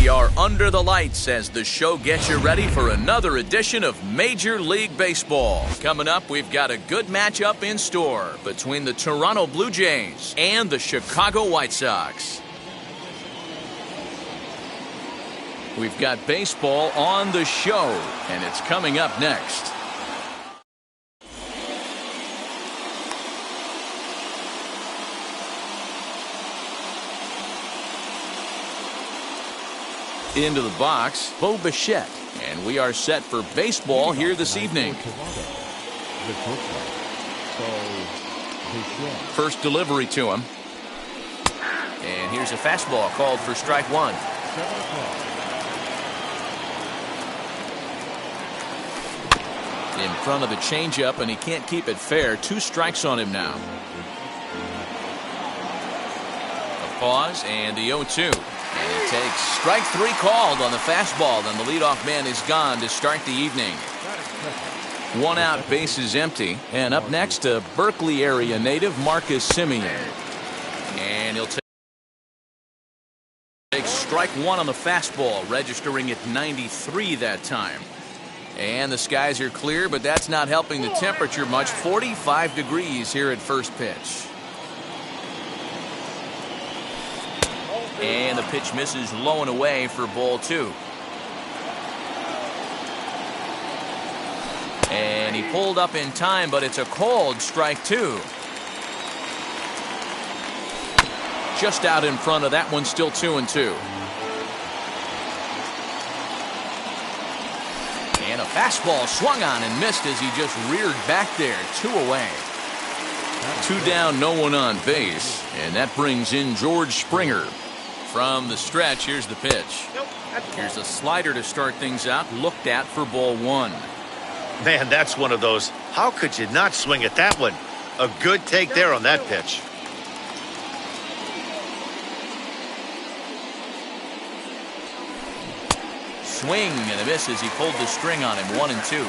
We are under the lights as the show gets you ready for another edition of Major League Baseball. Coming up, we've got a good matchup in store between the Toronto Blue Jays and the Chicago White Sox. We've got baseball on the show, and it's coming up next. Into the box, Bo Bichette, and we are set for baseball here this evening. First delivery to him. And here's a fastball called for strike one. In front of the changeup, and he can't keep it fair. 2 strikes on him now. A pause, and the 0-2. And he takes strike 3 called on the fastball. Then the leadoff man is gone to start the evening. 1 out, bases empty. And up next, a Berkeley area native, Marcus Semien. And he'll take strike 1 on the fastball, registering at 93 that time. And the skies are clear, but that's not helping the temperature much. 45 degrees here at first pitch. And the pitch misses low and away for ball 2. And he pulled up in time, but it's a called strike 2. Just out in front of that one, still 2-2. And a fastball swung on and missed as he just reared back there. 2 away. 2 down, no one on base. And that brings in George Springer. From the stretch, here's the pitch. Here's a slider to start things out, looked at for ball 1. Man, that's one of those. How could you not swing at that one? A good take there on that pitch. Swing and a miss as he pulled the string on him. 1-2.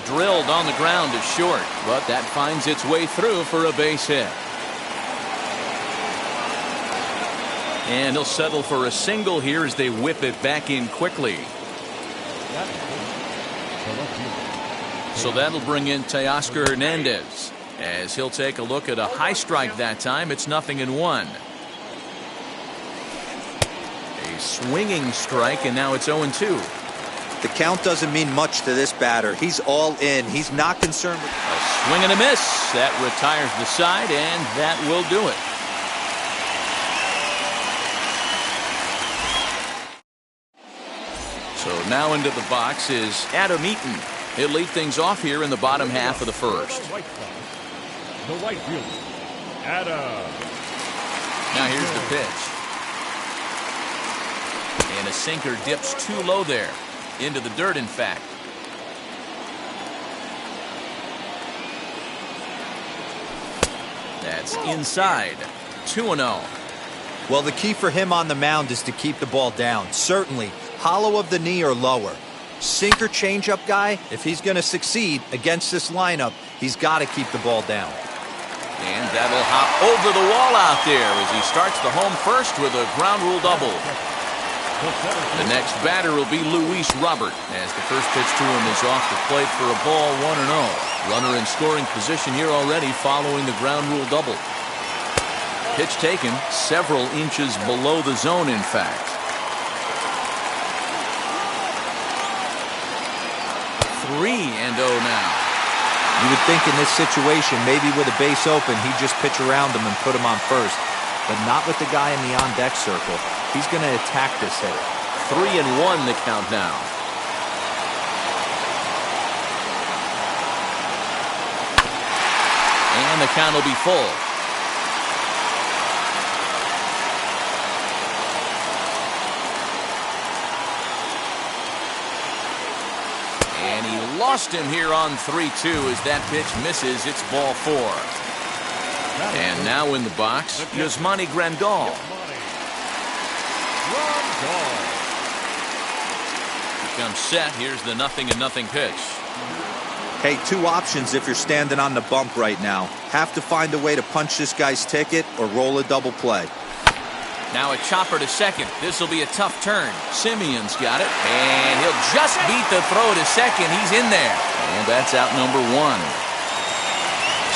Drilled on the ground to short, but that finds its way through for a base hit. And he'll settle for a single here as they whip it back in quickly. So that'll bring in Teoscar Hernandez as he'll take a look at a high strike that time. It's 0-1. swinging strike, and now it's 0-2. The count doesn't mean much to this batter. He's all in. He's not concerned with... A swing and a miss. That retires the side, and that will do it. So now into the box is Adam Eaton. He'll lead things off here in the bottom half of the first. The right fielder, Adam. Now here's the pitch. And a sinker dips too low there. Into the dirt, in fact. That's inside. 2-0. Well, the key for him on the mound is to keep the ball down. Certainly, hollow of the knee or lower. Sinker changeup guy, if he's going to succeed against this lineup, he's got to keep the ball down. And that'll hop over the wall out there as he starts the home first with a ground rule double. The next batter will be Luis Robert as the first pitch to him is off the plate for a ball 1-0. Runner in scoring position here already following the ground rule double. Pitch taken several inches below the zone, in fact. 3-0 now. You would think in this situation, maybe with a base open, he'd just pitch around him and put him on first. But not with the guy in the on-deck circle. He's going to attack this hitter. 3-1 the count now. And the count will be full. And he lost him here on 3-2 as that pitch misses. It's ball 4. And now in the box, Yasmani Grandal. Becomes set. Here's the 0-0 pitch. Hey, two options if you're standing on the bump right now. Have to find a way to punch this guy's ticket or roll a double play. Now a chopper to second. This will be a tough turn. Simeon's got it, and he'll just beat the throw to second. He's in there. And that's out number 1.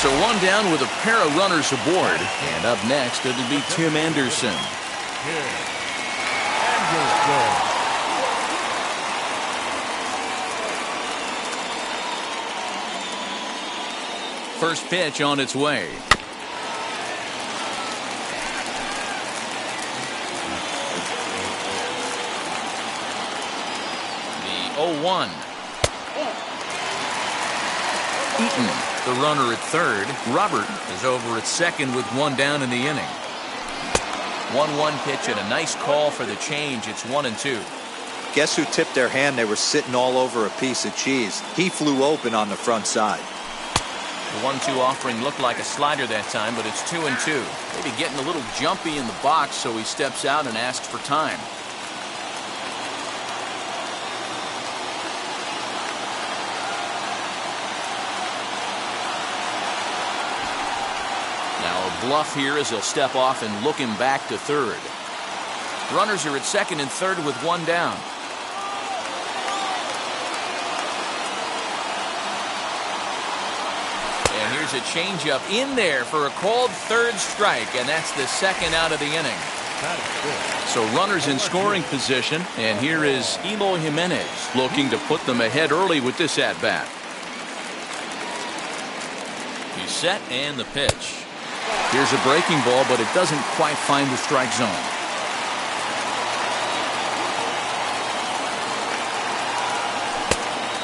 So one down with a pair of runners aboard. And up next, it'll be Tim Anderson. First pitch on its way. The 0-1. Eaton, the runner at third. Robert is over at second with one down in the inning. 1-1 pitch and a nice call for the change. It's 1-2. Guess who tipped their hand? They were sitting all over a piece of cheese. He flew open on the front side. The 1-2 offering looked like a slider that time, but it's 2-2. Maybe getting a little jumpy in the box, so he steps out and asks for time. Now a bluff here as he'll step off and look him back to third. Runners are at second and third with one down. And here's a changeup in there for a called third strike, and that's the second out of the inning. So runners in scoring position, and here is Eloy Jimenez looking to put them ahead early with this at-bat. He's set, and the pitch. Here's a breaking ball, but it doesn't quite find the strike zone.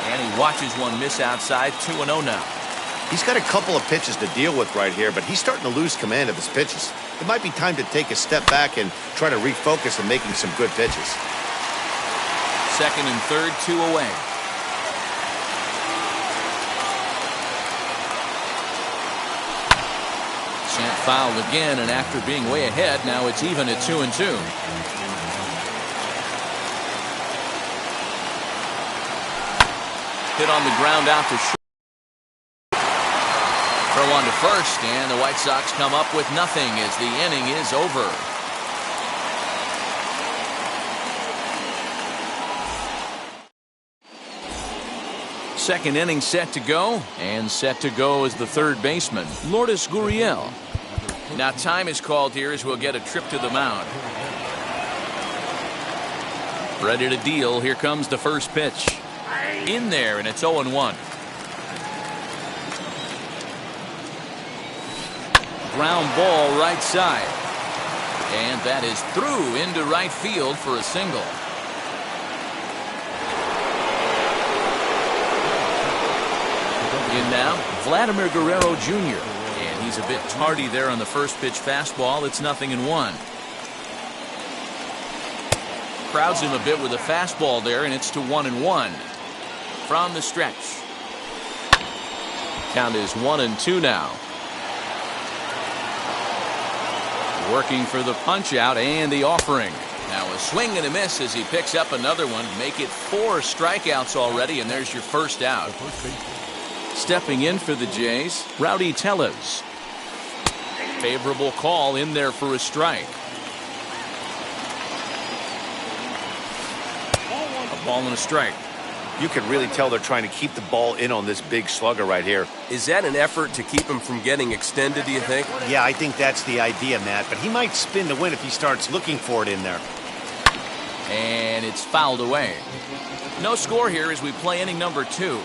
And he watches one miss outside. 2-0 now. He's got a couple of pitches to deal with right here, but he's starting to lose command of his pitches. It might be time to take a step back and try to refocus on making some good pitches. Second and third, 2 away. Sent fouled again, and after being way ahead, now it's even at 2-2. Hit on the ground out to short. Throw on to first, and the White Sox come up with nothing as the inning is over. Second inning set to go, and set to go is the third baseman, Lourdes Gurriel. Now time is called here as we'll get a trip to the mound. Ready to deal. Here comes the first pitch. In there, and it's 0-1. Ground ball right side. And that is through into right field for a single. In now, Vladimir Guerrero Jr. And he's a bit tardy there on the first pitch fastball. It's 0-1. Crowds him a bit with a fastball there, and it's to 1-1. From the stretch. Count is 1-2 now. Working for the punch out and the offering. Now a swing and a miss as he picks up another one. Make it 4 strikeouts already, and there's your first out. Stepping in for the Jays, Rowdy Tellez. Favorable call in there for a strike. A ball and a strike. You can really tell they're trying to keep the ball in on this big slugger right here. Is that an effort to keep him from getting extended, do you think? Yeah, I think that's the idea, Matt. But he might spin to win if he starts looking for it in there. And it's fouled away. No score here as we play inning number 2.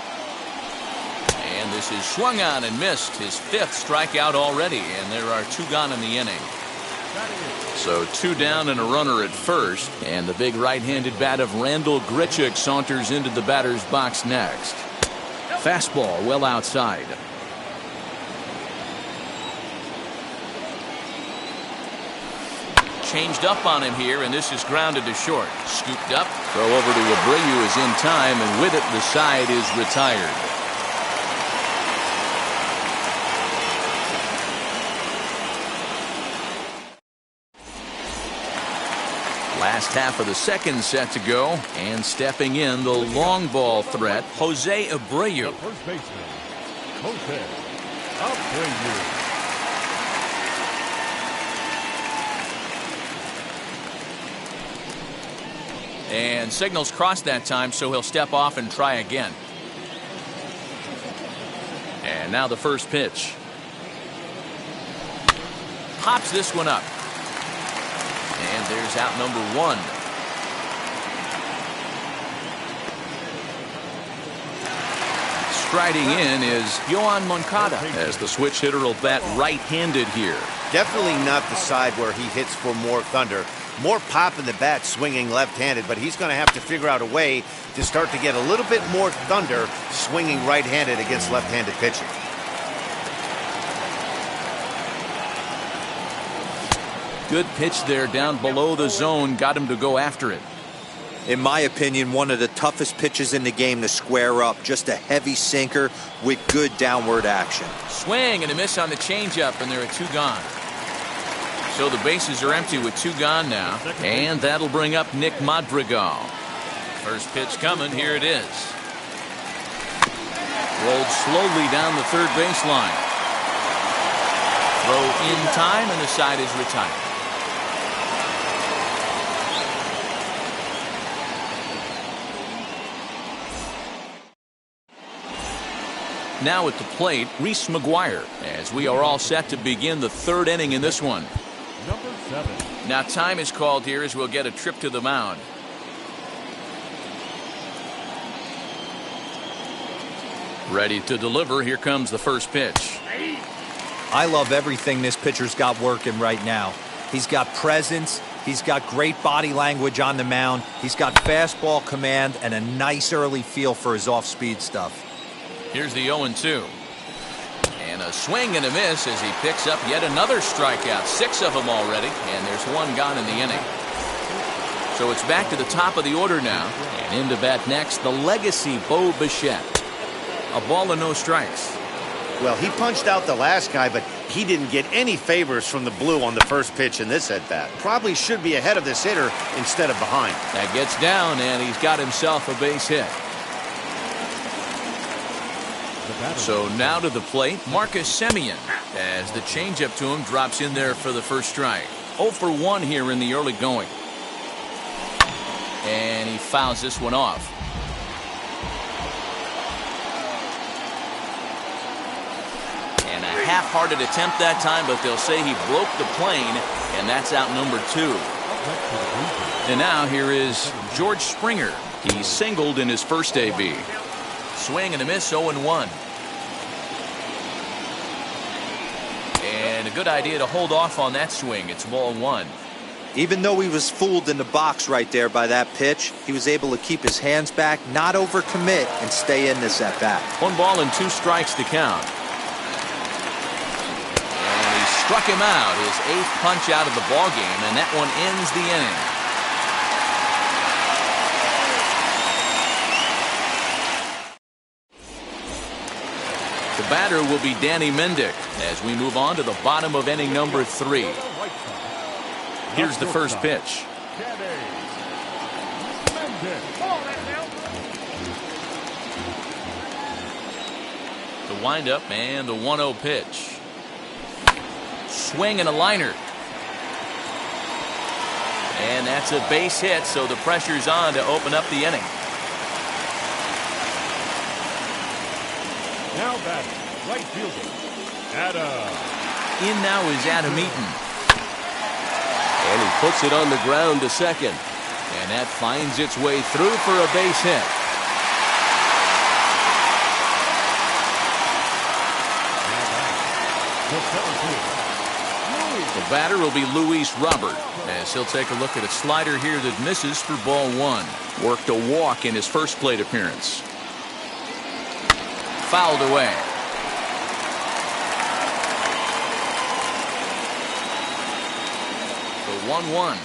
And this is swung on and missed. His 5th strikeout already, and there are 2 gone in the inning. So 2 down and a runner at first, and the big right-handed bat of Randal Grichuk saunters into the batter's box next. Fastball well outside. Changed up on him here, and this is grounded to short. Scooped up. Throw over to Abreu is in time, and with it the side is retired. Last half of the second set to go, and stepping in the long ball threat, Jose Abreu. The first baseman, Jose Abreu. And signals crossed that time, so he'll step off and try again. And now the first pitch. Pops this one up. And there's out number 1. Striding in is Yoan Moncada as the switch hitter will bat right-handed here. Definitely not the side where he hits for more thunder. More pop in the bat swinging left-handed, but he's going to have to figure out a way to start to get a little bit more thunder swinging right-handed against left-handed pitching. Good pitch there down below the zone. Got him to go after it. In my opinion, one of the toughest pitches in the game to square up. Just a heavy sinker with good downward action. Swing and a miss on the changeup, and there are 2 gone. So the bases are empty with 2 gone now. And that'll bring up Nick Madrigal. First pitch coming. Here it is. Rolled slowly down the third baseline. Throw in time, and the side is retired. Now at the plate, Reese McGuire, as we are all set to begin the 3rd inning in this one. Number 7. Now time is called here as we'll get a trip to the mound. Ready to deliver. Here comes the first pitch. I love everything this pitcher's got working right now. He's got presence. He's got great body language on the mound. He's got fastball command and a nice early feel for his off-speed stuff. Here's the 0-2. And a swing and a miss as he picks up yet another strikeout. 6 of them already, and there's 1 gone in the inning. So it's back to the top of the order now. And in to bat next, the legacy Bo Bichette. A ball and no strikes. Well, he punched out the last guy, but he didn't get any favors from the blue on the first pitch in this at-bat. Probably should be ahead of this hitter instead of behind. That gets down, and he's got himself a base hit. So now to the plate, Marcus Semien, as the changeup to him drops in there for the first strike. 0 for 1 here in the early going. And he fouls this one off. And a half-hearted attempt that time, but they'll say he broke the plane, and that's out number 2. And now here is George Springer. He singled in his first AB. Swing and a miss, 0-1. And a good idea to hold off on that swing. It's ball one. Even though he was fooled in the box right there by that pitch, he was able to keep his hands back, not overcommit, and stay in this at bat. 1 ball and 2 strikes to count. And he struck him out, his 8th punch out of the ball game, and that one ends the inning. The batter will be Danny Mendick as we move on to the bottom of inning number 3. Here's the first pitch. The windup and the 1-0 pitch. Swing and a liner. And that's a base hit, so the pressure's on to open up the inning. Now batting, right fielder, Adam. In now is Adam Eaton. And he puts it on the ground to second. And that finds its way through for a base hit. The batter will be Luis Robert, as he'll take a look at a slider here that misses for ball one. Worked a walk in his first plate appearance. Fouled away. The 1-1.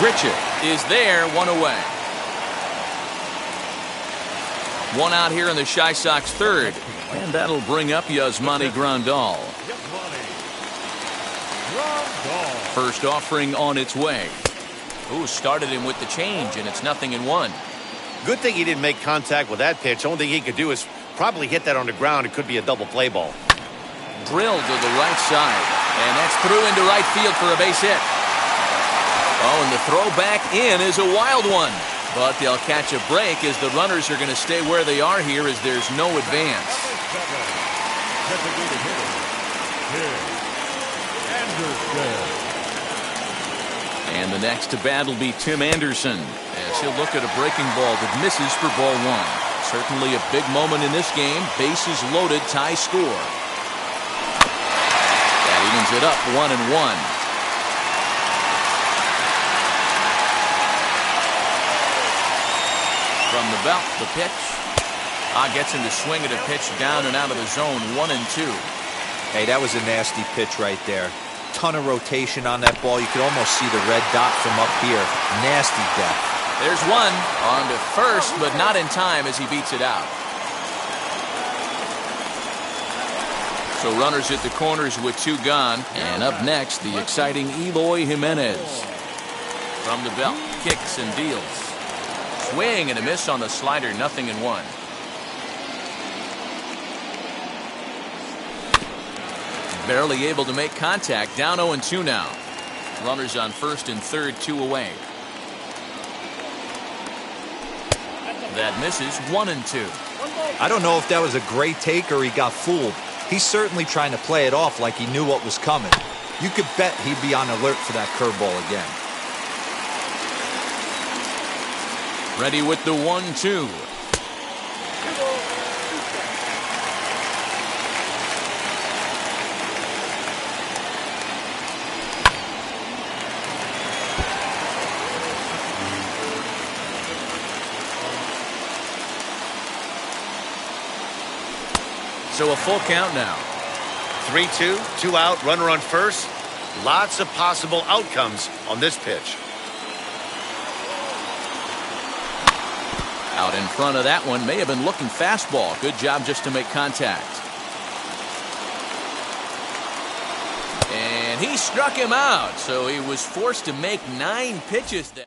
Richard is there, 1 away. 1 out here in the Chi Sox third. And that'll bring up Yasmani Grandal. First offering on its way. Ooh, started him with the change, and it's 0-1. Good thing he didn't make contact with that pitch. Only thing he could do is probably hit that on the ground. It could be a double play ball. Drilled to the right side. And that's through into right field for a base hit. Oh, and the throw back in is a wild one. But they'll catch a break as the runners are going to stay where they are here as there's no advance. And the next to bat will be Tim Anderson as he'll look at a breaking ball that misses for ball one. Certainly a big moment in this game. Bases loaded, tie score. That evens it up 1-1. From the belt, the pitch. Gets him to swing at a pitch down and out of the zone, 1-2. Hey, that was a nasty pitch right there. Ton of rotation on that ball. You could almost see the red dot from up here. Nasty death. There's one on to first, but not in time as he beats it out. So runners at the corners with 2 gone. And up next, the exciting Eloy Jimenez. From the belt, kicks and deals. Swing and a miss on the slider, 0-1. Barely able to make contact, down 0-2 now. Runners on first and third, 2 away. That misses, 1-2. I don't know if that was a great take or he got fooled. He's certainly trying to play it off like he knew what was coming. You could bet he'd be on alert for that curveball again. Ready with the 1-2. So a full count now. 3-2, 2 out, runner on first. Lots of possible outcomes on this pitch. Out in front of that one, may have been looking fastball. Good job just to make contact. And he struck him out, so he was forced to make 9 pitches there.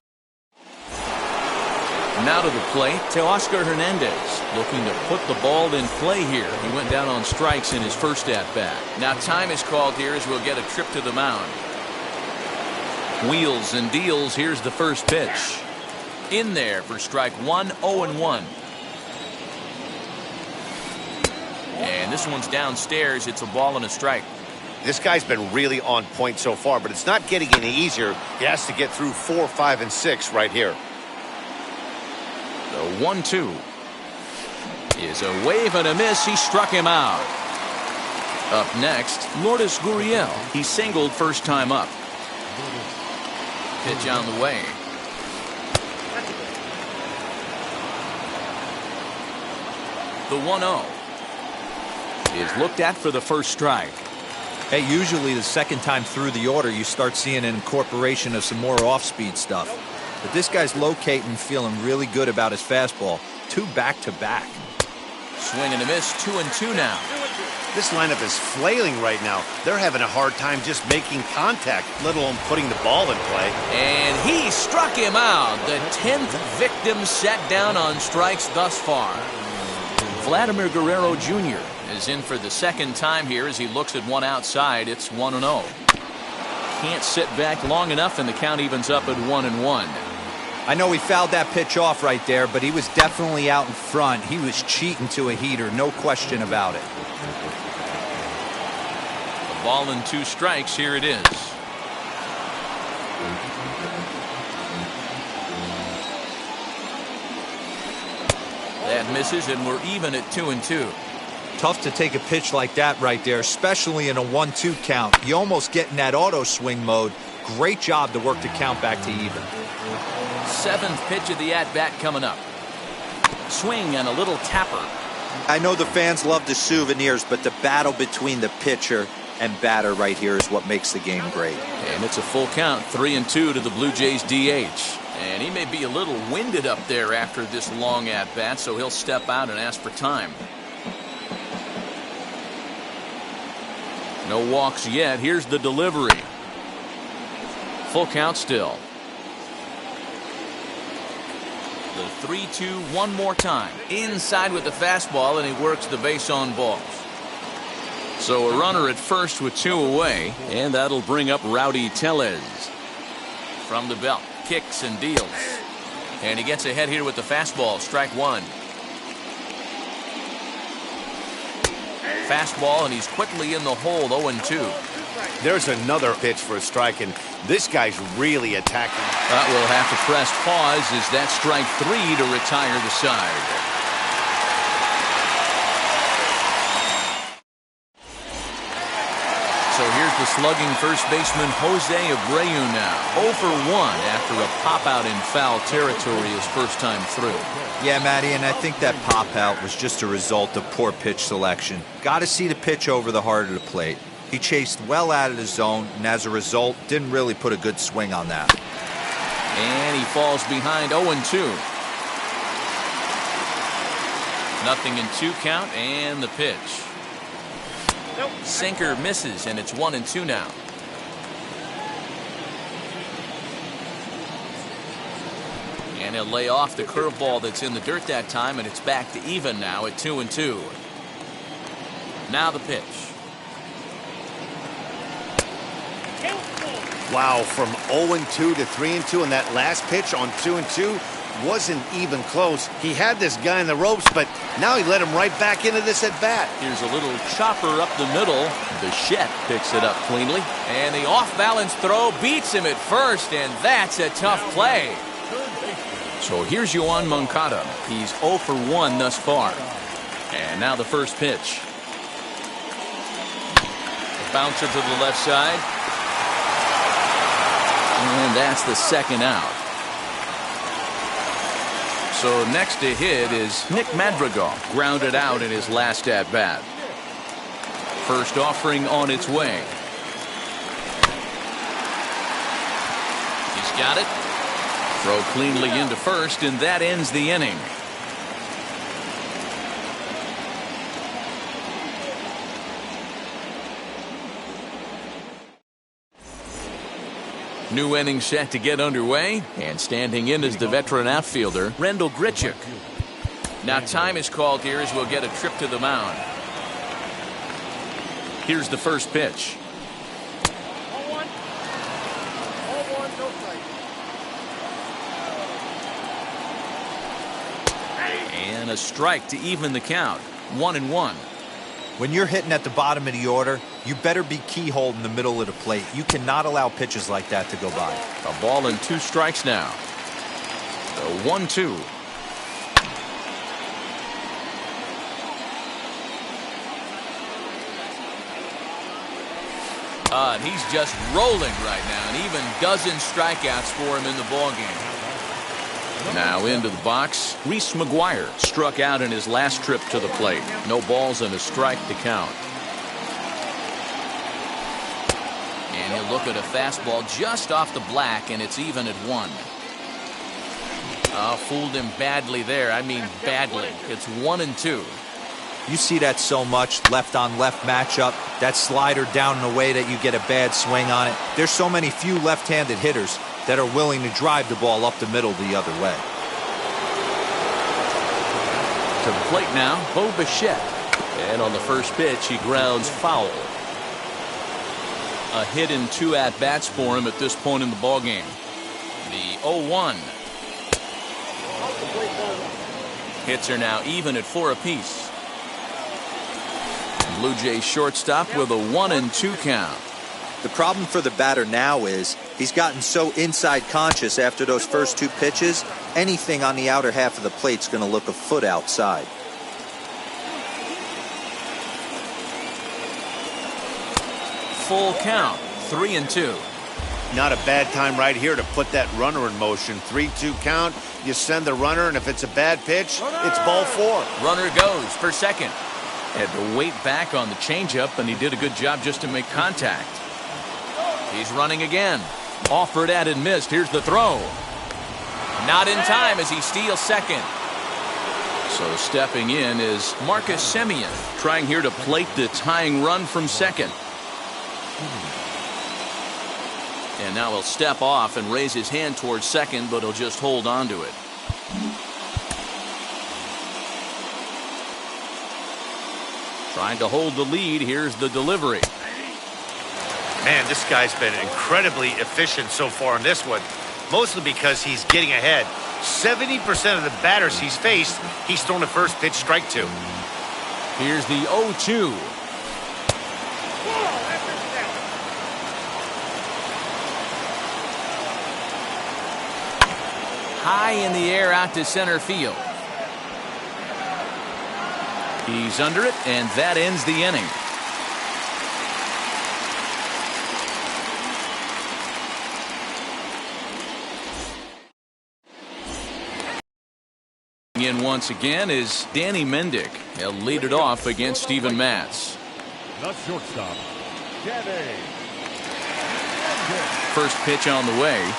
Now to the plate, Teoscar Hernandez looking to put the ball in play here. He went down on strikes in his first at-bat. Now time is called here as we'll get a trip to the mound. Wheels and deals. Here's the first pitch. In there for strike one, 0-1. And this one's downstairs. It's a ball and a strike. This guy's been really on point so far, but it's not getting any easier. He has to get through 4, 5, and 6 right here. The 1-2 is a wave and a miss. He struck him out. Up next, Lourdes Gurriel. He singled first time up. Pitch on the way. The 1-0 is looked at for the first strike. Hey, usually the second time through the order, you start seeing an incorporation of some more off-speed stuff. But this guy's locating, feeling really good about his fastball. 2 back-to-back. Swing and a miss, 2-2 now. This lineup is flailing right now. They're having a hard time just making contact, let alone putting the ball in play. And he struck him out. The 10th victim set down on strikes thus far. Vladimir Guerrero Jr. is in for the second time here as he looks at one outside. It's 1-0. Can't sit back long enough, and the count evens up at 1-1. I know he fouled that pitch off right there, but he was definitely out in front. He was cheating to a heater, no question about it. A ball and 2 strikes. Here it is. That misses, and we're even at 2-2. Tough to take a pitch like that right there, especially in a 1-2 count. You almost get in that auto swing mode. Great job to work the count back to even. 7th pitch of the at-bat coming up. Swing and a little tapper. I know the fans love the souvenirs, but the battle between the pitcher and batter right here is what makes the game great. And it's a full count, 3-2 to the Blue Jays DH. And he may be a little winded up there after this long at-bat, so he'll step out and ask for time. No walks yet. Here's the delivery. Full count still. The 3-2 one more time. Inside with the fastball, and he works the base on balls. So a runner at first with 2 away, and that'll bring up Rowdy Tellez. From the belt, kicks and deals. And he gets ahead here with the fastball, strike 1. Fastball, and he's quickly in the hole, 0-2. There's another pitch for a strike, and this guy's really attacking. We'll have to press pause as that strike 3 to retire the side. So here's the slugging first baseman Jose Abreu now. 0 for 1 after a pop-out in foul territory his first time through. Yeah, Matty, and I think that pop-out was just a result of poor pitch selection. Got to see the pitch over the heart of the plate. He chased well out of the zone, and as a result, didn't really put a good swing on that. And he falls behind 0-2. Nothing in 2 count, and the pitch. Sinker misses, and it's 1-2 now. And he'll lay off the curveball that's in the dirt that time, and it's back to even now at 2-2. Now the pitch. Wow, from 0-2 to 3-2, and that last pitch on 2-2 wasn't even close. He had this guy in the ropes, but now he let him right back into this at-bat. Here's a little chopper up the middle. Bichette picks it up cleanly. And the off-balance throw beats him at first, and that's a tough play. So here's Yoan Moncada. He's 0 for 1 thus far. And now the first pitch. A bouncer to the left side. And that's the second out. So next to hit is Nick Madrigal, grounded out in his last at-bat. First offering on its way. He's got it. Throw cleanly into first, and that ends the inning. New inning set to get underway, and standing in is the veteran outfielder, Randal Grichuk. Now time is called here as we'll get a trip to the mound. Here's the first pitch. And a strike to even the count. 1-1. When you're hitting at the bottom of the order, you better be keyhole in the middle of the plate. You cannot allow pitches like that to go by. A ball and 2 strikes now. The 1-2. And he's just rolling right now, and even dozen strikeouts for him in the ballgame. Now into the box, Reese McGuire struck out in his last trip to the plate. No balls and a strike to count. And he'll look at a fastball just off the black, and it's even at 1. Fooled him badly there. I mean badly. It's 1-2. You see that so much, left on left matchup, that slider down in a way that you get a bad swing on it. There's so many few left-handed hitters that are willing to drive the ball up the middle the other way. To the plate now, Bo Bichette. And on the first pitch, he grounds foul. A hit in 2 at-bats for him at this point in the ballgame. The 0-1. Hits are now even at 4 apiece. Blue Jays shortstop with a 1-2 count. The problem for the batter now is he's gotten so inside conscious after those first 2 pitches, anything on the outer half of the plate's going to look a foot outside. Full count, 3-2. Not a bad time right here to put that runner in motion. 3-2 count. You send the runner, and if it's a bad pitch, it's ball 4. Runner goes for second. Had to wait back on the changeup, and he did a good job just to make contact. He's running again. Offered at and missed. Here's the throw. Not in time as he steals second. So stepping in is Marcus Semien, trying here to plate the tying run from second. And now he'll step off and raise his hand towards second, but he'll just hold on to it. Trying to hold the lead. Here's the delivery. Man, this guy's been incredibly efficient so far in this one, mostly because he's getting ahead. 70% of the batters he's faced, he's thrown a first pitch strike to. Here's the 0-2. High in the air out to center field. He's under it, and that ends the inning. In once again is Danny Mendick. He'll lead it off against Steven Matz. The shortstop, Danny Mendick. First pitch on the way.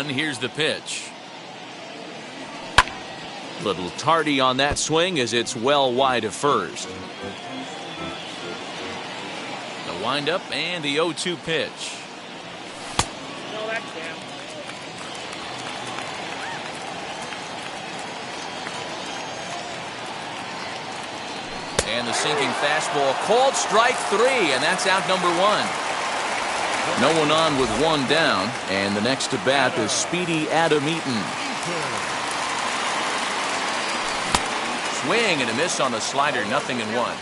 Here's the pitch. Little tardy on that swing as it's well wide of first. The windup and the 0-2 pitch. And the sinking fastball called strike 3, and that's out number 1. No one on with 1 down, and the next to bat is Speedy Adam Eaton. Swing and a miss on a slider, 0-1.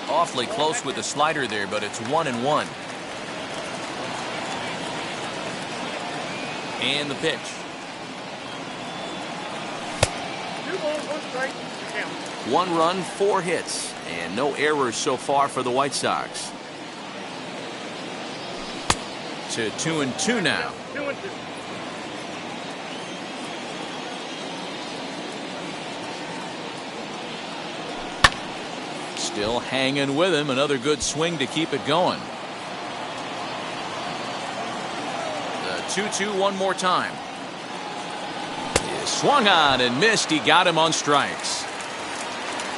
Awfully close with the slider there, but it's 1-1. And the pitch. 2 balls, 1 strike. 1 run, 4 hits, and no errors so far for the White Sox. To 2-2 now. 2-2. Still hanging with him. Another good swing to keep it going. The 2-2 one more time. He swung on and missed. He got him on strikes.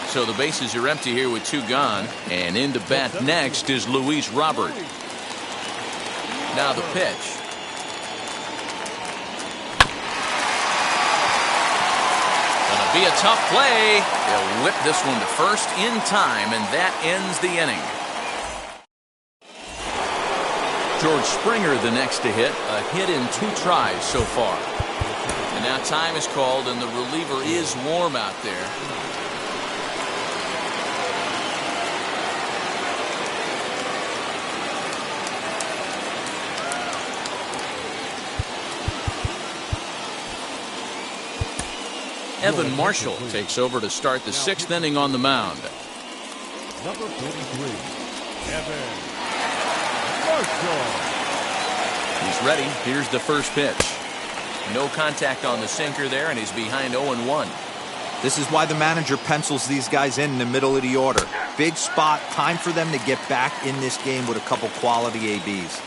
So the bases are empty here with 2 gone. And in to bat next is Luis Robert. Now the pitch. Gonna be a tough play. He'll whip this one to first in time, and that ends the inning. George Springer the next to hit. A hit in 2 tries so far. And now time is called, and the reliever is warm out there. Evan Marshall takes over to start the 6th inning on the mound. Number 43, Evan Marshall. He's ready. Here's the first pitch. No contact on the sinker there, and he's behind 0-1. This is why the manager pencils these guys in the middle of the order. Big spot, time for them to get back in this game with a couple quality ABs.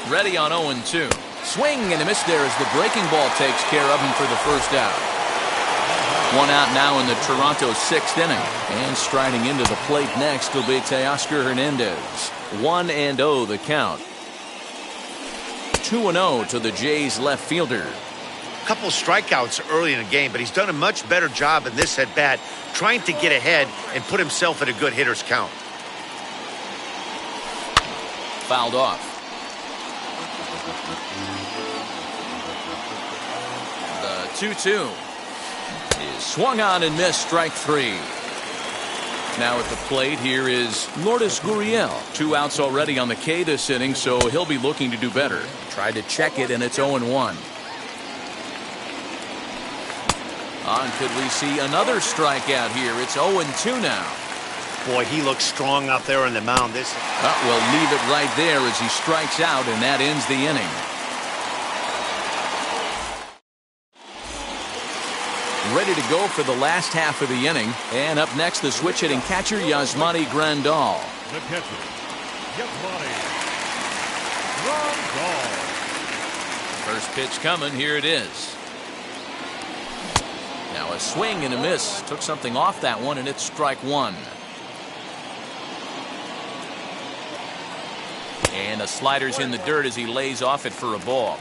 Ready on 0-2. Swing and a miss there as the breaking ball takes care of him for the first out. 1 out now in the Toronto 6th inning. And striding into the plate next will be Teoscar Hernandez. 1-0 the count. 2-0 to the Jays left fielder. Couple strikeouts early in the game, but he's done a much better job in this at-bat trying to get ahead and put himself in a good hitter's count. Fouled off. The 2-2 is swung on and missed, strike 3. Now at the plate, here is Lourdes Gurriel. 2 outs already on the K this inning, so he'll be looking to do better. Tried to check it, and it's 0-1. On, could we see another strikeout here? It's 0-2 now. Boy, he looks strong out there on the mound. This. We'll leave it right there as he strikes out, and that ends the inning. Ready to go for the last half of the inning. And up next, the switch-hitting catcher, Yasmani Grandal. The catcher, Yasmani Grandal. First pitch coming. Here it is. Now a swing and a miss. Took something off that one, and it's strike 1. And a slider's in the dirt as he lays off it for a ball.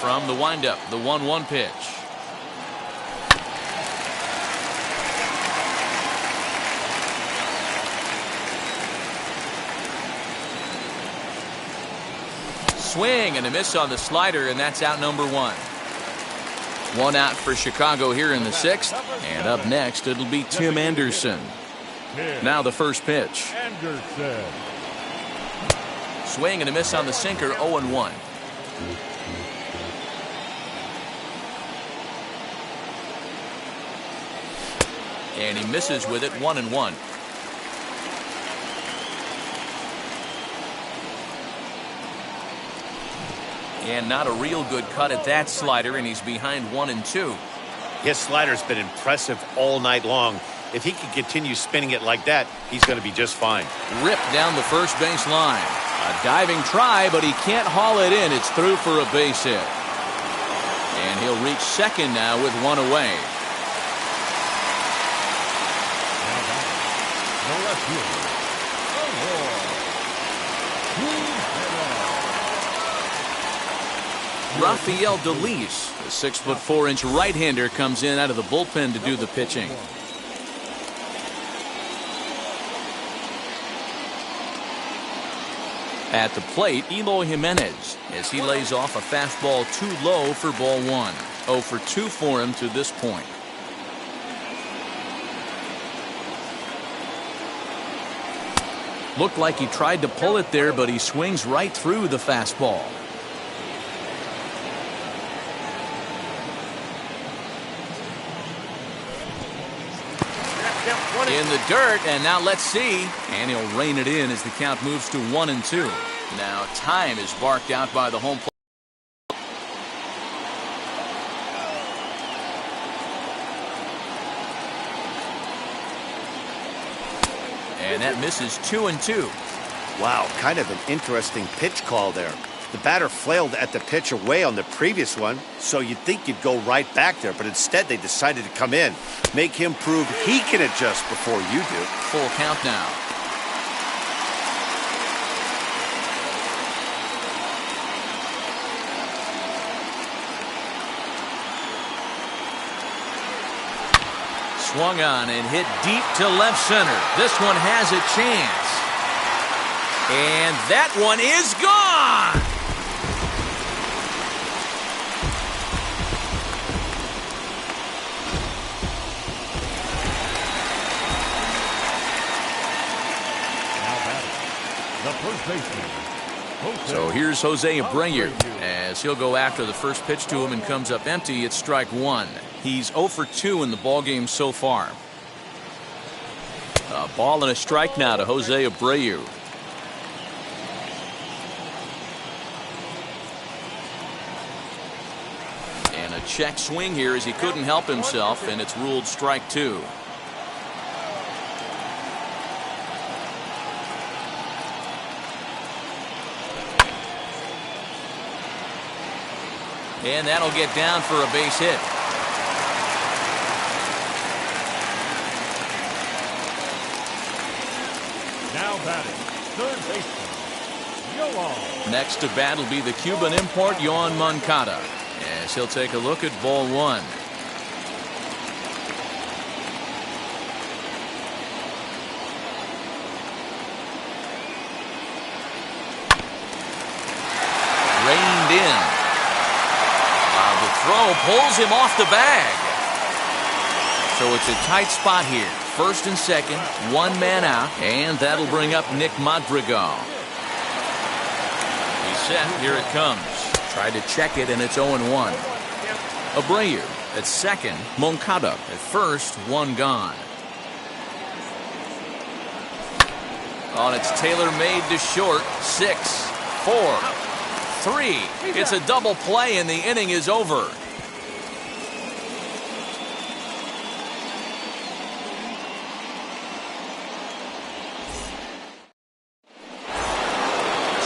From the windup, the 1-1 pitch. Swing and a miss on the slider, and that's out number 1. 1 out for Chicago here in the 6th. And up next, it'll be Tim Anderson. Now the first pitch. Anderson. Swing and a miss on the sinker, 0-1. And he misses with it, 1-1. And not a real good cut at that slider, and he's behind 1-2. His slider's been impressive all night long. If he can continue spinning it like that, he's going to be just fine. Ripped down the first base line. A diving try, but he can't haul it in. It's through for a base hit. And he'll reach second now with 1 away. Rafael Dolis, the 6'4" right-hander, comes in out of the bullpen to do the pitching. At the plate, Eloy Jimenez, as he lays off a fastball too low for ball 1. 0 for 2 for him to this point. Looked like he tried to pull it there, but he swings right through the fastball. In the dirt, and now let's see. And he'll rein it in as the count moves to 1-2. Now time is barked out by the home plate. And that misses 2-2. Wow, kind of an interesting pitch call there. The batter flailed at the pitch away on the previous one, so you'd think you'd go right back there, but instead they decided to come in, make him prove he can adjust before you do. Full count now. Swung on and hit deep to left center. This one has a chance. And that one is gone. The first baseman. So here's Jose Abreu as he'll go after the first pitch to him and comes up empty. It's strike one. He's 0 for 2 in the ballgame so far. A ball and a strike now to Jose Abreu. And a check swing here as he couldn't help himself, and it's ruled strike two. And that'll get down for a base hit. Now batting, third baseman, Yoan. Next to bat will be the Cuban import, Yoan Moncada, as he'll take a look at ball one. Reined in. Throw pulls him off the bag. So it's a tight spot here. First and second, one man out, and that'll bring up Nick Madrigal. He's set. Here it comes. Tried to check it, and it's 0-1. Abreu at second. Moncada at first. One gone. On it's Taylor made to short. 6, 4, 3. It's a double play and the inning is over.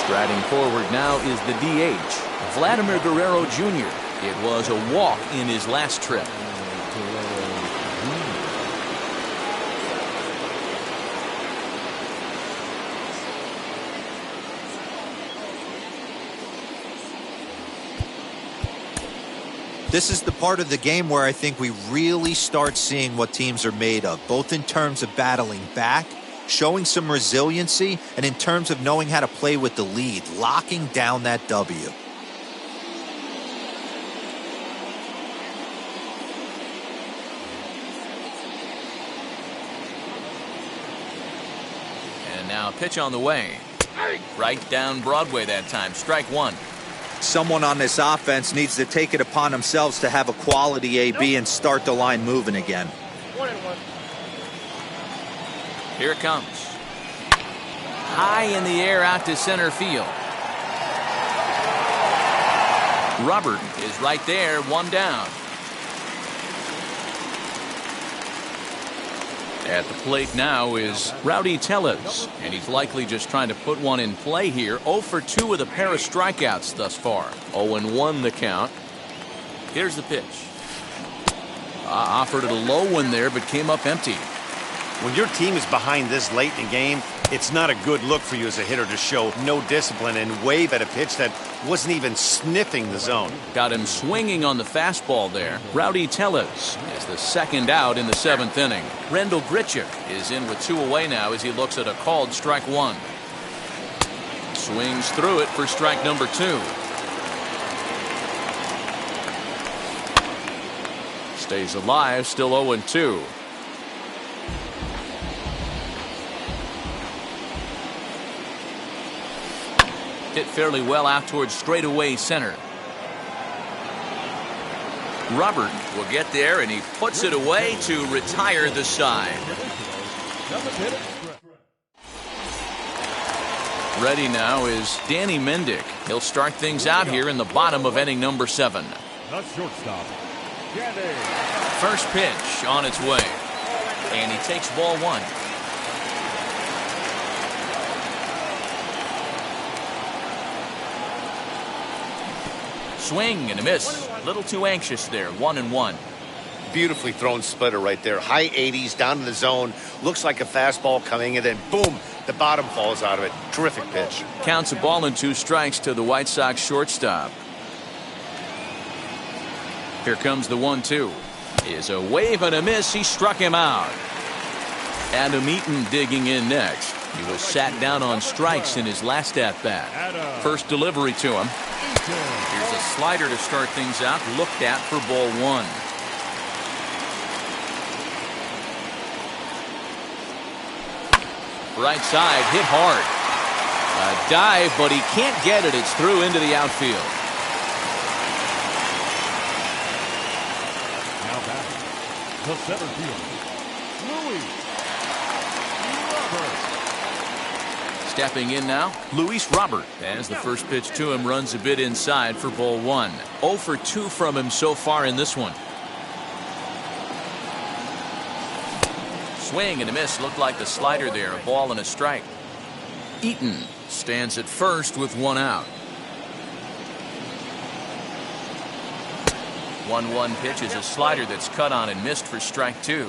Striding forward now is the DH, Vladimir Guerrero Jr. It was a walk in his last trip. This is the part of the game where I think we really start seeing what teams are made of, both in terms of battling back, showing some resiliency, and in terms of knowing how to play with the lead, locking down that W. And now a pitch on the way. Right down Broadway that time. Strike one. Someone on this offense needs to take it upon themselves to have a quality AB and start the line moving again. 1-1. Here it comes. High in the air out to center field. Robert is right there, one down. At the plate now is Rowdy Tellez, and he's likely just trying to put one in play here. 0 for 2 with a pair of strikeouts thus far. 0-1 the count. Here's the pitch. Offered it a low one there, but came up empty. When your team is behind this late in the game, it's not a good look for you as a hitter to show no discipline and wave at a pitch that wasn't even sniffing the zone. Got him swinging on the fastball there. Rowdy Tellez is the second out in the 7th inning. Rendell Grichuk is in with 2 away now as he looks at a called strike one. Swings through it for strike number 2. Stays alive, still 0-2. Hit fairly well out towards straightaway center. Robert will get there, and he puts it away to retire the side. Ready now is Danny Mendick. He'll start things out here in the bottom of inning number 7. The shortstop, Danny. First pitch on its way, and he takes ball one. Swing and a miss. A little too anxious there. 1-1. Beautifully thrown splitter right there. High 80s down in the zone. Looks like a fastball coming, and then boom, the bottom falls out of it. Terrific pitch. Counts a ball and 2 strikes to the White Sox shortstop. Here comes the 1-2. is a wave and a miss. He struck him out. Adam Eaton digging in next. He was sat down on strikes in his last at-bat. First delivery to him. Here's a slider to start things out. Looked at for ball one. Right side, hit hard. A dive, but he can't get it. It's through into the outfield. Now back to center field, Luis Robert. Stepping in now, Luis Robert. As the first pitch to him runs a bit inside for ball one. 0 for 2 from him so far in this one. Swing and a miss. Looked like the slider there. A ball and a strike. Eaton stands at first with one out. 1-1 pitch is a slider that's cut on and missed for strike two.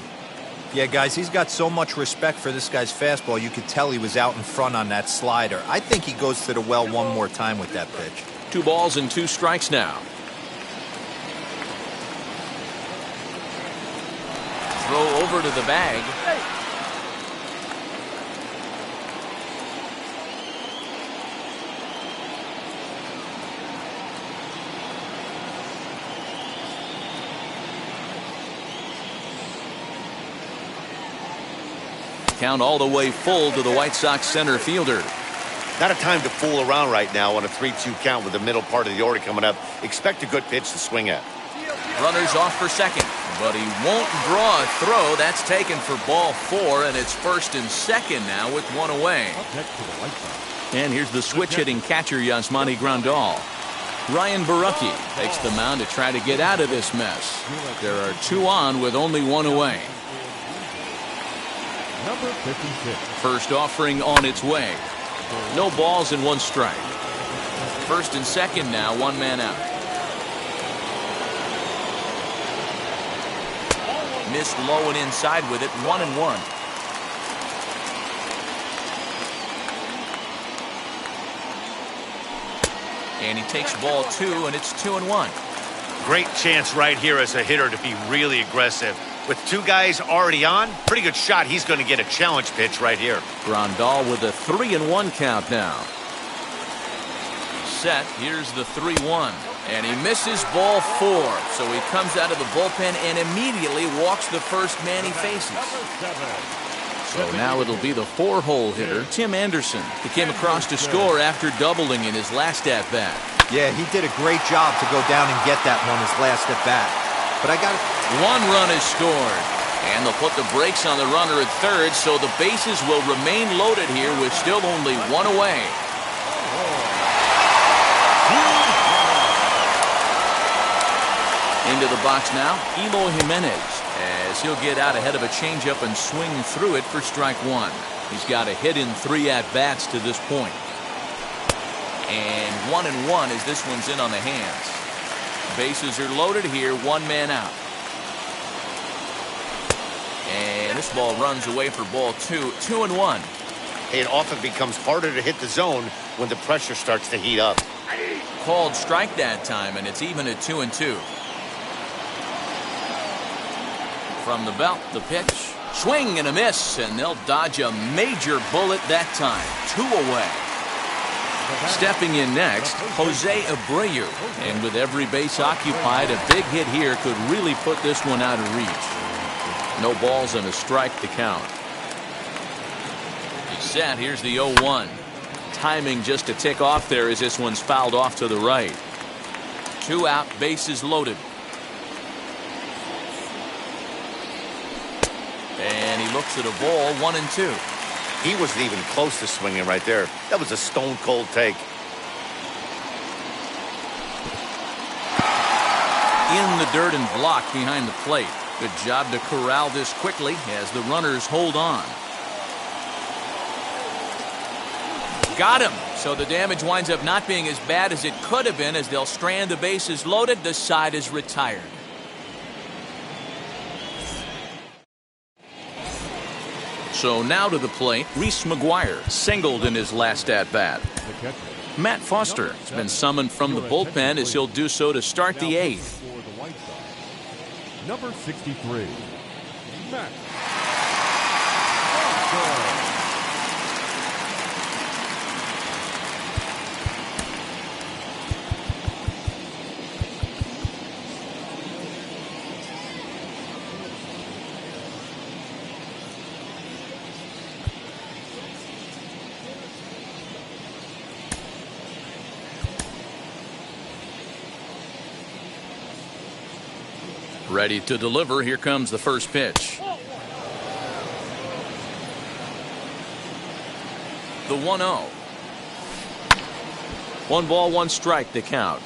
Yeah, guys, he's got so much respect for this guy's fastball. You could tell he was out in front on that slider. I think he goes to the well one more time with that pitch. 2 balls and 2 strikes now. Throw over to the bag. Count all the way full to the White Sox center fielder. Not a time to fool around right now on a 3-2 count with the middle part of the order coming up. Expect a good pitch to swing at. Runners off for second, but he won't draw a throw. That's taken for ball 4, and it's first and second now with 1 away. And here's the switch-hitting catcher, Yasmani Grandal. Ryan Borucki takes the mound to try to get out of this mess. There are 2 on with only 1 away. Number 56. First offering on its way. No balls and 1 strike. First and second now, 1 man out. Missed low and inside with it, 1-1. And he takes ball 2, and it's 2-1. Great chance right here as a hitter to be really aggressive. With 2 guys already on, pretty good shot. He's going to get a challenge pitch right here. Grandal with a 3-1 count now. Set. Here's the 3-1. And he misses ball 4. So he comes out of the bullpen and immediately walks the first man he faces. So now it'll be the 4-hole hitter, Tim Anderson, who came across to score after doubling in his last at-bat. Yeah, he did a great job to go down and get that one his last at-bat. But I got 1 run is scored. And they'll put the brakes on the runner at third, so the bases will remain loaded here with still only 1 away. Into the box now, Eloy Jimenez, as he'll get out ahead of a changeup and swing through it for strike 1. He's got a hit in 3 at-bats to this point. And 1-1 as this one's in on the hands. Bases are loaded here, 1 man out. And this ball runs away for ball 2, 2-1. It often becomes harder to hit the zone when the pressure starts to heat up. Called strike that time, and it's even at 2-2. From the belt, the pitch. Swing and a miss, and they'll dodge a major bullet that time. 2 away. Stepping in next, Jose Abreu. And with every base occupied, a big hit here could really put this one out of reach. No balls and a strike to count. He's set. Here's the 0-1. Timing just to tick off there as this one's fouled off to the right. 2 out, bases loaded. And he looks at a ball, 1-2. He wasn't even close to swinging right there. That was a stone-cold take. In the dirt and blocked behind the plate. Good job to corral this quickly as the runners hold on. Got him. So the damage winds up not being as bad as it could have been as they'll strand the bases loaded. The side is retired. So now to the plate, Reese McGuire singled in his last at-bat. Matt Foster has been summoned from the bullpen as he'll do so to start the 8th. Number 63, Matt. Ready to deliver. Here comes the first pitch. The 1-0. 1 ball, 1 strike the count.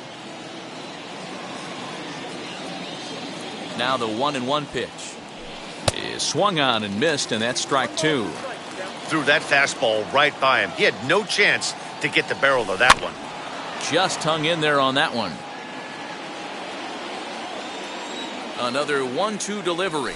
Now the 1-1 pitch is swung on and missed, and that's strike 2. Threw that fastball right by him. He had no chance to get the barrel of that one. Just hung in there on that one. Another 1-2 delivery.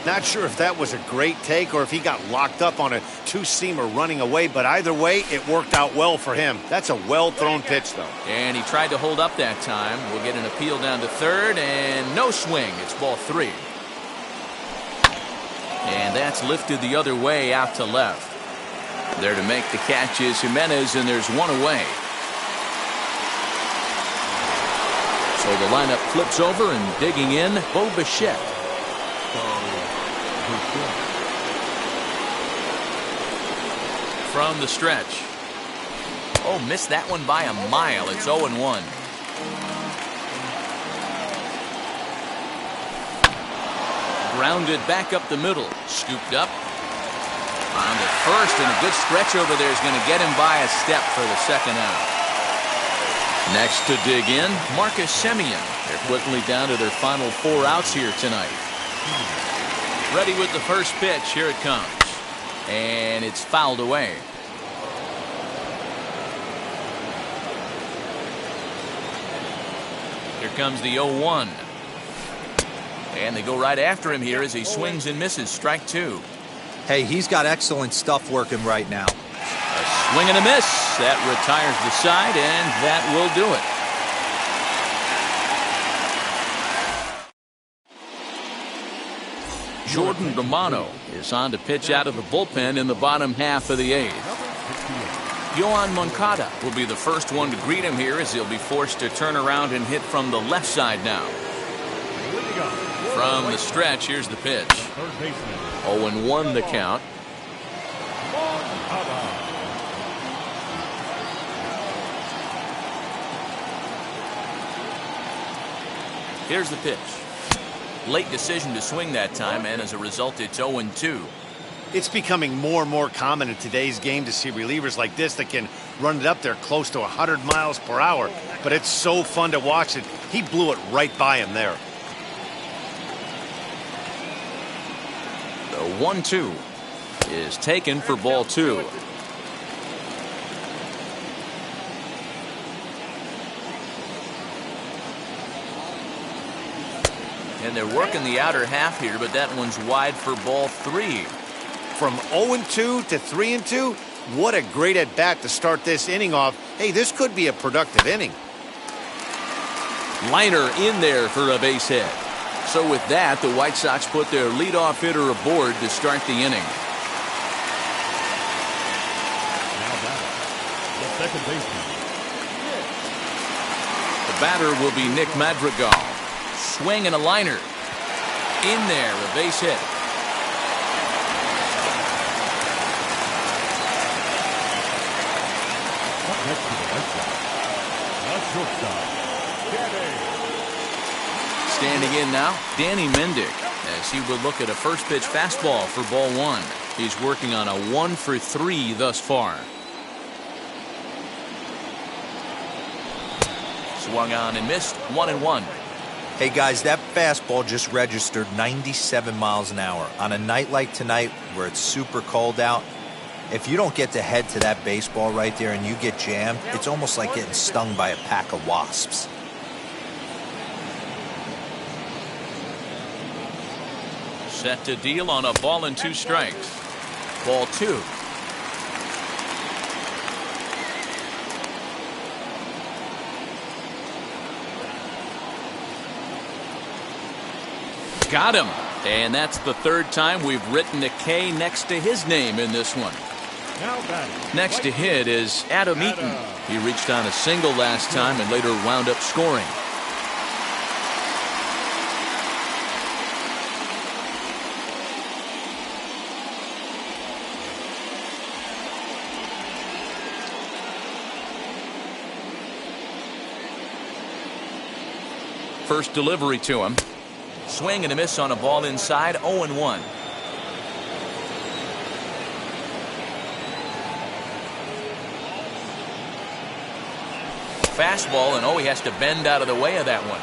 Not sure if that was a great take or if he got locked up on a two-seamer running away, but either way, it worked out well for him. That's a well-thrown pitch, though. And he tried to hold up that time. We'll get an appeal down to third, and no swing. It's ball 3. And that's lifted the other way out to left. There to make the catch is Jimenez, and there's 1 away. So the lineup flips over, and digging in, Bo Bichette. From the stretch. Oh, missed that one by a mile. It's 0-1. Grounded back up the middle. Scooped up. On to first, and a good stretch over there is going to get him by a step for the second out. Next to dig in, Marcus Semien. They're quickly down to their final 4 outs here tonight. Ready with the first pitch. Here it comes. And it's fouled away. Here comes the 0-1. And they go right after him here as he swings and misses. Strike 2. Hey, he's got excellent stuff working right now. A swing and a miss. That retires the side, and that will do it. Jordan Romano is on to pitch out of the bullpen in the bottom half of the 8th. Yoan Moncada will be the first one to greet him here as he'll be forced to turn around and hit from the left side now. From the stretch, here's the pitch. 0-1 the count. Here's the pitch. Late decision to swing that time, and as a result, it's 0-2. It's becoming more and more common in today's game to see relievers like this that can run it up there close to 100 miles per hour. But it's so fun to watch it. He blew it right by him there. The 1-2 is taken for ball 2. And they're working the outer half here, but that one's wide for ball 3. From 0-2 to 3-2, what a great at-bat to start this inning off. Hey, this could be a productive inning. Liner in there for a base hit. So with that, the White Sox put their leadoff hitter aboard to start the inning. Now batter, the second baseman. The batter will be Nick Madrigal. Swing and a liner. In there, a base hit. Up next to the White Sox, the shortstop, Danny. Standing in now, Danny Mendick, as he will look at a first pitch fastball for ball 1. He's working on a 1-for-3 thus far. Swung on and missed. 1-1. Hey guys, that fastball just registered 97 miles an hour. On a night like tonight where it's super cold out, if you don't get to head to that baseball right there and you get jammed, it's almost like getting stung by a pack of wasps. Set to deal on a ball and 2 strikes. Ball 2. Got him. And that's the third time we've written a K next to his name in this one. Now batting. Next to hit is Adam Eaton. He reached on a single last time and later wound up scoring. First delivery to him. Swing and a miss on a ball inside, 0-1. Fastball, and he has to bend out of the way of that one.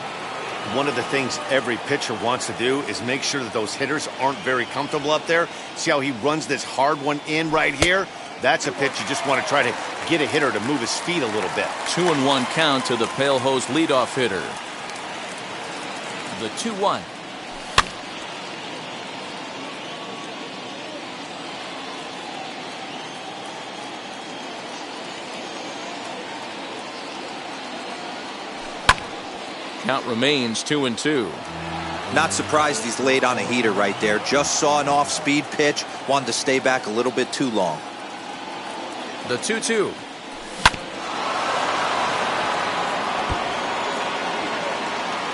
One of the things every pitcher wants to do is make sure that those hitters aren't very comfortable up there. See how he runs this hard one in right here? That's a pitch you just want to try to get a hitter to move his feet a little bit. 2-1 count to the Pale Hose leadoff hitter. The 2-1. Count remains 2-2. Not surprised he's laid on a heater right there. Just saw an off-speed pitch. Wanted to stay back a little bit too long. The 2-2.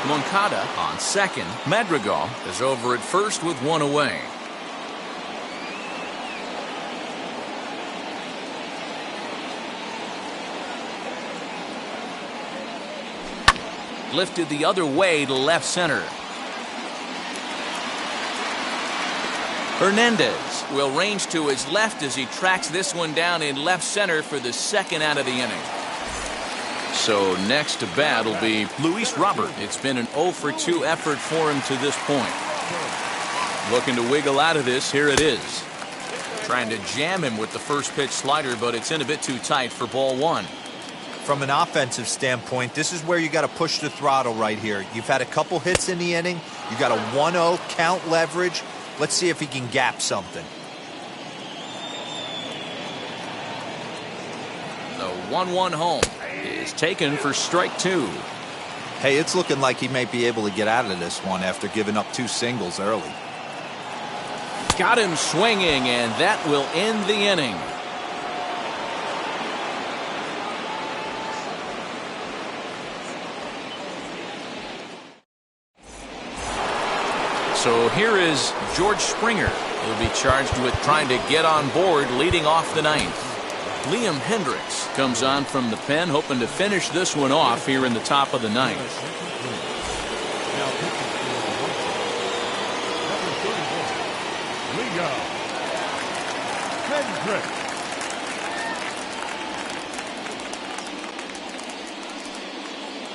Moncada on second. Madrigal is over at first with one away. Lifted the other way to left center. Hernandez will range to his left as he tracks this one down in left center for the second out of the inning. So next to bat will be Luis Robert. It's been an 0-for-2 effort for him to this point. Looking to wiggle out of this. Here it is. Trying to jam him with the first pitch slider, but it's in a bit too tight for ball one. From an offensive standpoint, this is where you got to push the throttle right here. You've had a couple hits in the inning. You got a 1-0 count leverage. Let's see if he can gap something. The 1-1 home is taken for strike two. Hey, it's looking like he might be able to get out of this one after giving up 2 singles early. Got him swinging, and that will end the inning. So here is George Springer. He'll be charged with trying to get on board leading off the ninth. Liam Hendriks comes on from the pen, hoping to finish this one off here in the top of the ninth. Now pitching for number 31, Leo Hendriks.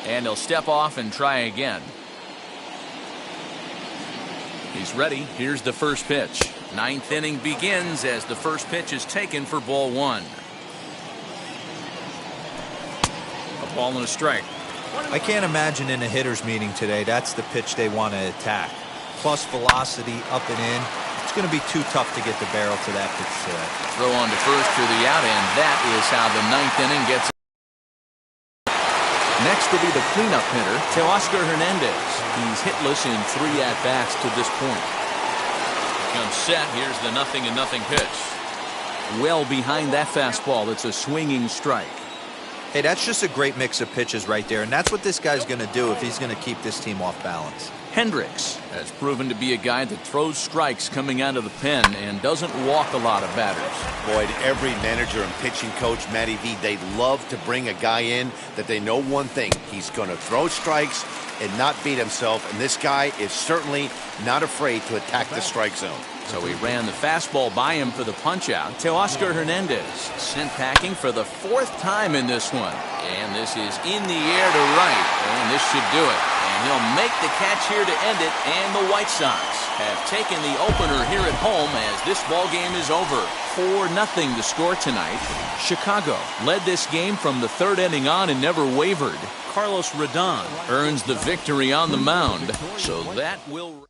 And he'll step off and try again. He's ready. Here's the first pitch. Ninth inning begins as the first pitch is taken for ball one. A ball and a strike. I can't imagine in a hitter's meeting today that's the pitch they want to attack. Plus velocity up and in. It's going to be too tough to get the barrel to that pitch today. Throw on to first for the out, and that is how the ninth inning gets. Next will be the cleanup hitter, Teoscar Hernandez. He's hitless in 3 at-bats to this point. Comes set. Here's the 0-0 pitch. Well behind that fastball. It's a swinging strike. Hey, that's just a great mix of pitches right there, and that's what this guy's going to do if he's going to keep this team off balance. Hendriks has proven to be a guy that throws strikes coming out of the pen and doesn't walk a lot of batters. Boyd, every manager and pitching coach, Matty V, they love to bring a guy in that they know one thing. He's going to throw strikes and not beat himself, and this guy is certainly not afraid to attack the strike zone. So he ran the fastball by him for the punch-out. Teoscar Hernandez sent packing for the 4th time in this one. And this is in the air to right, and this should do it. And he'll make the catch here to end it, and the White Sox have taken the opener here at home as this ball game is over. 4-0 the score tonight. Chicago led this game from the 3rd inning on and never wavered. Carlos Rodon earns the victory on the mound. So that will...